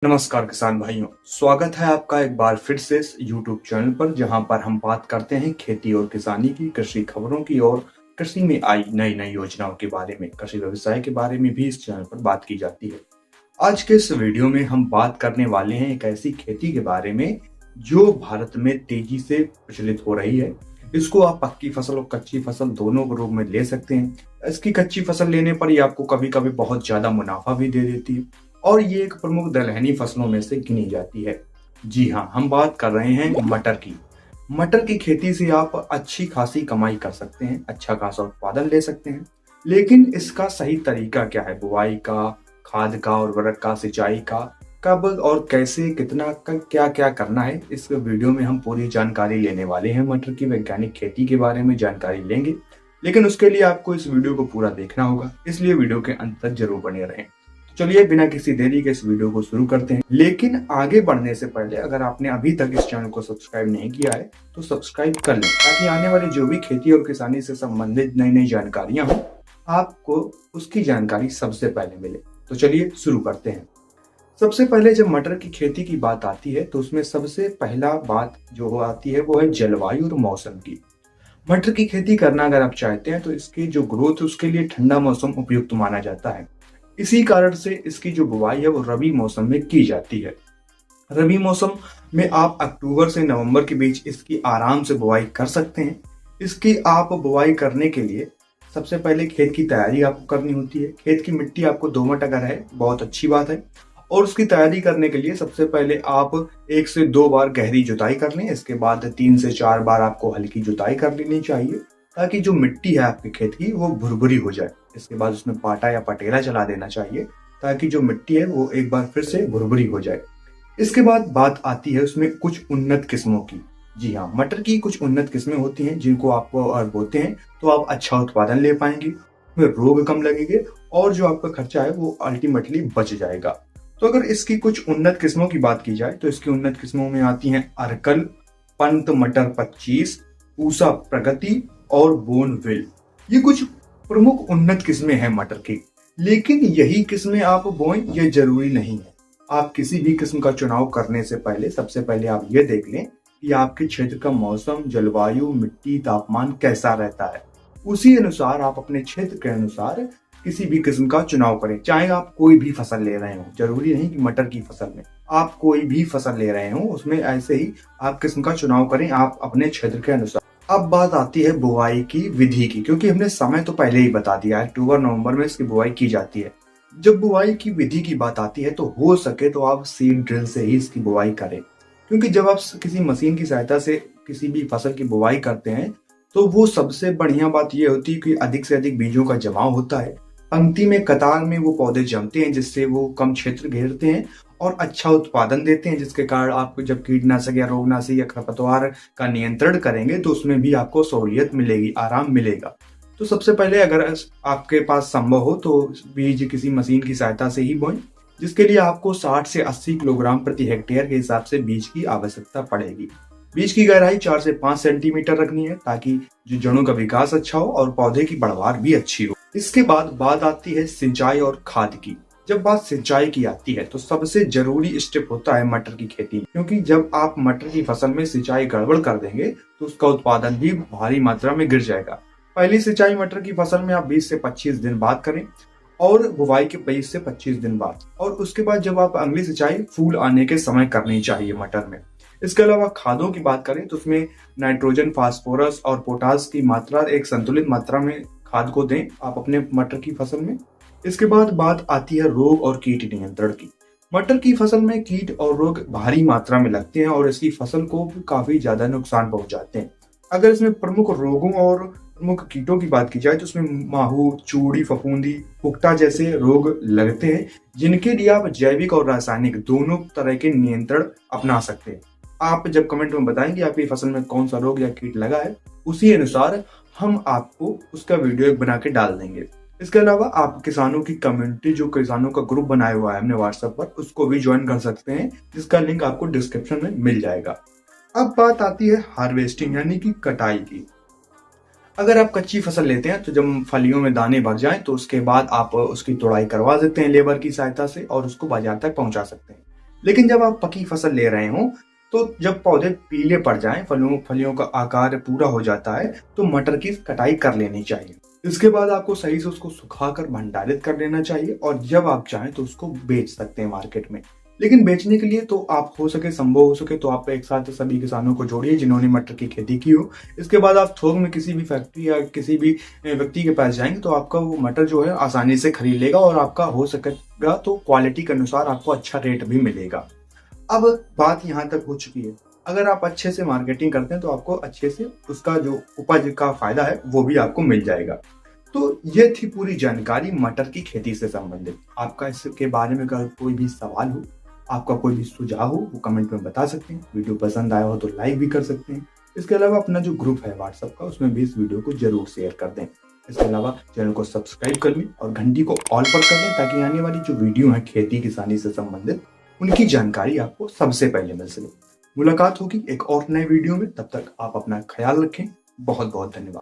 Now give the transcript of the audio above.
नमस्कार किसान भाइयों, स्वागत है आपका एक बार फिर से इस YouTube चैनल पर जहां पर हम बात करते हैं खेती और किसानी की, कृषि खबरों की और कृषि में आई नई नई योजनाओं के बारे में, कृषि व्यवसाय के बारे में भी इस चैनल पर बात की जाती है। आज के इस वीडियो में हम बात करने वाले हैं एक ऐसी खेती के बारे में जो भारत में तेजी से प्रचलित हो रही है। इसको आप पक्की फसल और कच्ची फसल दोनों के रूप में ले सकते हैं। इसकी कच्ची फसल लेने पर ये आपको कभी कभी बहुत ज्यादा मुनाफा भी दे देती है और ये एक प्रमुख दलहनी फसलों में से गिनी जाती है। जी हाँ, हम बात कर रहे हैं मटर की। मटर की खेती से आप अच्छी खासी कमाई कर सकते हैं, अच्छा खासा उत्पादन ले सकते हैं। लेकिन इसका सही तरीका क्या है? बुआई का, खाद का, उर्वरक का, सिंचाई का, कब और कैसे, कितना का क्या क्या करना है, इस वीडियो में हम पूरी जानकारी लेने वाले हैं। मटर की वैज्ञानिक खेती के बारे में जानकारी लेंगे, लेकिन उसके लिए आपको इस वीडियो को पूरा देखना होगा, इसलिए वीडियो के अंत तक जरूर बने रहें। चलिए बिना किसी देरी के इस वीडियो को शुरू करते हैं। लेकिन आगे बढ़ने से पहले अगर आपने अभी तक इस चैनल को सब्सक्राइब नहीं किया है तो सब्सक्राइब कर लें, ताकि आने वाली जो भी खेती और किसानी से संबंधित नई नई जानकारियां हो आपको उसकी जानकारी सबसे पहले मिले। तो चलिए शुरू करते हैं। सबसे पहले जब मटर की खेती की बात आती है तो उसमें सबसे पहला बात जो आती है वो है जलवायु और मौसम की। मटर की खेती करना अगर आप चाहते हैं तो इसकी जो ग्रोथ है उसके लिए ठंडा मौसम उपयुक्त माना जाता है। इसी कारण से इसकी जो बुवाई है वो रबी मौसम में की जाती है। रबी मौसम में आप अक्टूबर से नवंबर के बीच इसकी आराम से बुवाई कर सकते हैं। इसकी आप बुवाई करने के लिए सबसे पहले खेत की तैयारी आपको करनी होती है। खेत की मिट्टी आपको दोमट अगर है बहुत अच्छी बात है, और उसकी तैयारी करने के लिए सबसे पहले आप 1 से 2 बार गहरी जुताई कर लें। इसके बाद 3 से 4 बार आपको हल्की जुताई कर लेनी चाहिए, ताकि जो मिट्टी है आपके खेत की वो भुरभुरी हो जाए। इसके बाद उसमें पाटा या पटेला चला देना चाहिए, ताकि जो मिट्टी है वो एक बार फिर से भुरभुरी हो जाए। इसके बाद बात आती है उसमें कुछ उन्नत किस्मों की। जी हाँ, मटर की कुछ उन्नत किस्में होती हैं जिनको आप बोते हैं तो आप अच्छा उत्पादन ले पाएंगे, उसमें रोग कम लगेंगे और जो आपका खर्चा है वो अल्टीमेटली बच जाएगा। तो अगर इसकी कुछ उन्नत किस्मों की बात की जाए तो इसकी उन्नत किस्मों में आती हैं अरकल, पंत मटर 25, पूसा प्रगति और बोनविल। ये कुछ प्रमुख उन्नत किस्में हैं मटर की। लेकिन यही किस्में आप बोएं ये जरूरी नहीं है। आप किसी भी किस्म का चुनाव करने से पहले सबसे पहले आप ये देख लें कि आपके क्षेत्र का मौसम, जलवायु, मिट्टी, तापमान कैसा रहता है। उसी अनुसार आप अपने क्षेत्र के अनुसार किसी भी किस्म का चुनाव करें। चाहे आप कोई भी फसल ले रहे हो, जरूरी नहीं कि मटर की फसल में, आप कोई भी फसल ले रहे हो उसमें ऐसे ही आप किस्म का चुनाव करें आप अपने क्षेत्र के अनुसार। अब बात आती है बुआई की विधि की, क्योंकि हमने समय तो पहले ही बता दिया है, अक्टूबर नवंबर में इसकी बुआई की जाती है। जब बुआई की विधि की बात आती है तो हो सके तो आप सीड ड्रिल से ही इसकी बुआई करें, क्योंकि जब आप किसी मशीन की सहायता से किसी भी फसल की बुआई करते हैं तो वो सबसे बढ़िया बात यह होती है कि अधिक से अधिक बीजों का जमाव होता है। पंक्ति में, कतार में वो पौधे जमते हैं, जिससे वो कम क्षेत्र घेरते हैं और अच्छा उत्पादन देते हैं, जिसके कारण आपको जब कीटनाशक या रोगनाशक या खरपतवार का नियंत्रण करेंगे तो उसमें भी आपको सहूलियत मिलेगी, आराम मिलेगा। तो सबसे पहले अगर आपके पास संभव हो तो बीज किसी मशीन की सहायता से ही बोएं, जिसके लिए आपको 60 से 80 किलोग्राम प्रति हेक्टेयर के हिसाब से बीज की आवश्यकता पड़ेगी। बीज की गहराई 4 से 5 सेंटीमीटर रखनी है, ताकि जो जड़ों का विकास अच्छा हो और पौधे की बढ़वार भी अच्छी हो। इसके बाद बात आती है सिंचाई और खाद की। जब बात सिंचाई की आती है तो सबसे जरूरी स्टेप होता है मटर की खेती में, क्योंकि जब आप मटर की फसल में सिंचाई गड़बड़ कर देंगे तो उसका उत्पादन भी भारी मात्रा में गिर जाएगा। पहली सिंचाई मटर की फसल में आप 20 से 25 दिन बाद करें और बुवाई के 20 से 25 दिन बाद, और उसके बाद जब आप अगली सिंचाई फूल आने के समय करनी चाहिए मटर में। इसके अलावा खादों की बात करें तो उसमें नाइट्रोजन, फास्फोरस और पोटास की मात्रा एक संतुलित मात्रा में खाद को दें आप अपने मटर की फसल में। इसके बाद बात आती है रोग और कीट नियंत्रण की। मटर की फसल में कीट और रोग भारी मात्रा में लगते हैं और इसकी फसल को भी काफी ज्यादा नुकसान पहुंचाते हैं। अगर इसमें प्रमुख रोगों और प्रमुख कीटों की बात की जाए तो उसमें माहू, चूड़ी, फफूंदी, पुख्ता जैसे रोग लगते हैं, जिनके लिए आप जैविक और रासायनिक दोनों तरह के नियंत्रण अपना सकते हैं। आप जब कमेंट में बताएंगे आपकी फसल में कौन सा रोग या कीट लगा है, उसी अनुसार हम आपको उसका वीडियो बना के डाल देंगे। इसके अलावा आप किसानों की कम्युनिटी, जो किसानों का ग्रुप बनाया हुआ है हमने व्हाट्सएप पर, उसको भी ज्वाइन कर सकते हैं, जिसका लिंक आपको डिस्क्रिप्शन में मिल जाएगा। अब बात आती है हार्वेस्टिंग यानी कि कटाई की। अगर आप कच्ची फसल लेते हैं तो जब फलियों में दाने भर जाएं तो उसके बाद आप उसकी तोड़ाई करवा देते हैं लेबर की सहायता से और उसको बाजार तक पहुंचा सकते हैं। लेकिन जब आप पकी फसल ले रहे हो तो जब पौधे पीले पड़ जाएं, फलियों का आकार पूरा हो जाता है, तो मटर की कटाई कर लेनी चाहिए। इसके बाद आपको सही से उसको सुखाकर भंडारित कर लेना चाहिए और जब आप चाहें तो उसको बेच सकते हैं मार्केट में। लेकिन बेचने के लिए तो आप संभव हो सके तो आप एक साथ सभी किसानों को जोड़िए जिन्होंने मटर की खेती की हो। इसके बाद आप थोक में किसी भी फैक्ट्री या किसी भी व्यक्ति के पास जाएंगे तो आपका वो मटर जो है आसानी से खरीद लेगा और आपका हो सकेगा तो क्वालिटी के अनुसार आपको अच्छा रेट भी मिलेगा। अब बात यहाँ तक हो चुकी है, अगर आप अच्छे से मार्केटिंग करते हैं तो आपको अच्छे से उसका जो उपज का फायदा है वो भी आपको मिल जाएगा। तो ये थी पूरी जानकारी मटर की खेती से संबंधित। आपका इसके बारे में अगर कोई भी सवाल हो, आपका कोई भी सुझाव हो, वो कमेंट में बता सकते हैं। वीडियो पसंद आया हो तो लाइक भी कर सकते हैं। इसके अलावा अपना जो ग्रुप है व्हाट्सएप का, उसमें भी इस वीडियो को जरूर शेयर कर दें। इसके अलावा चैनल को सब्सक्राइब कर लें और घंटी को ऑल पर कर दें ताकि आने वाली जो वीडियो है खेती किसानी से संबंधित, उनकी जानकारी आपको सबसे पहले मिल सके। मुलाकात होगी एक और नए वीडियो में, तब तक आप अपना ख्याल रखें। बहुत बहुत धन्यवाद।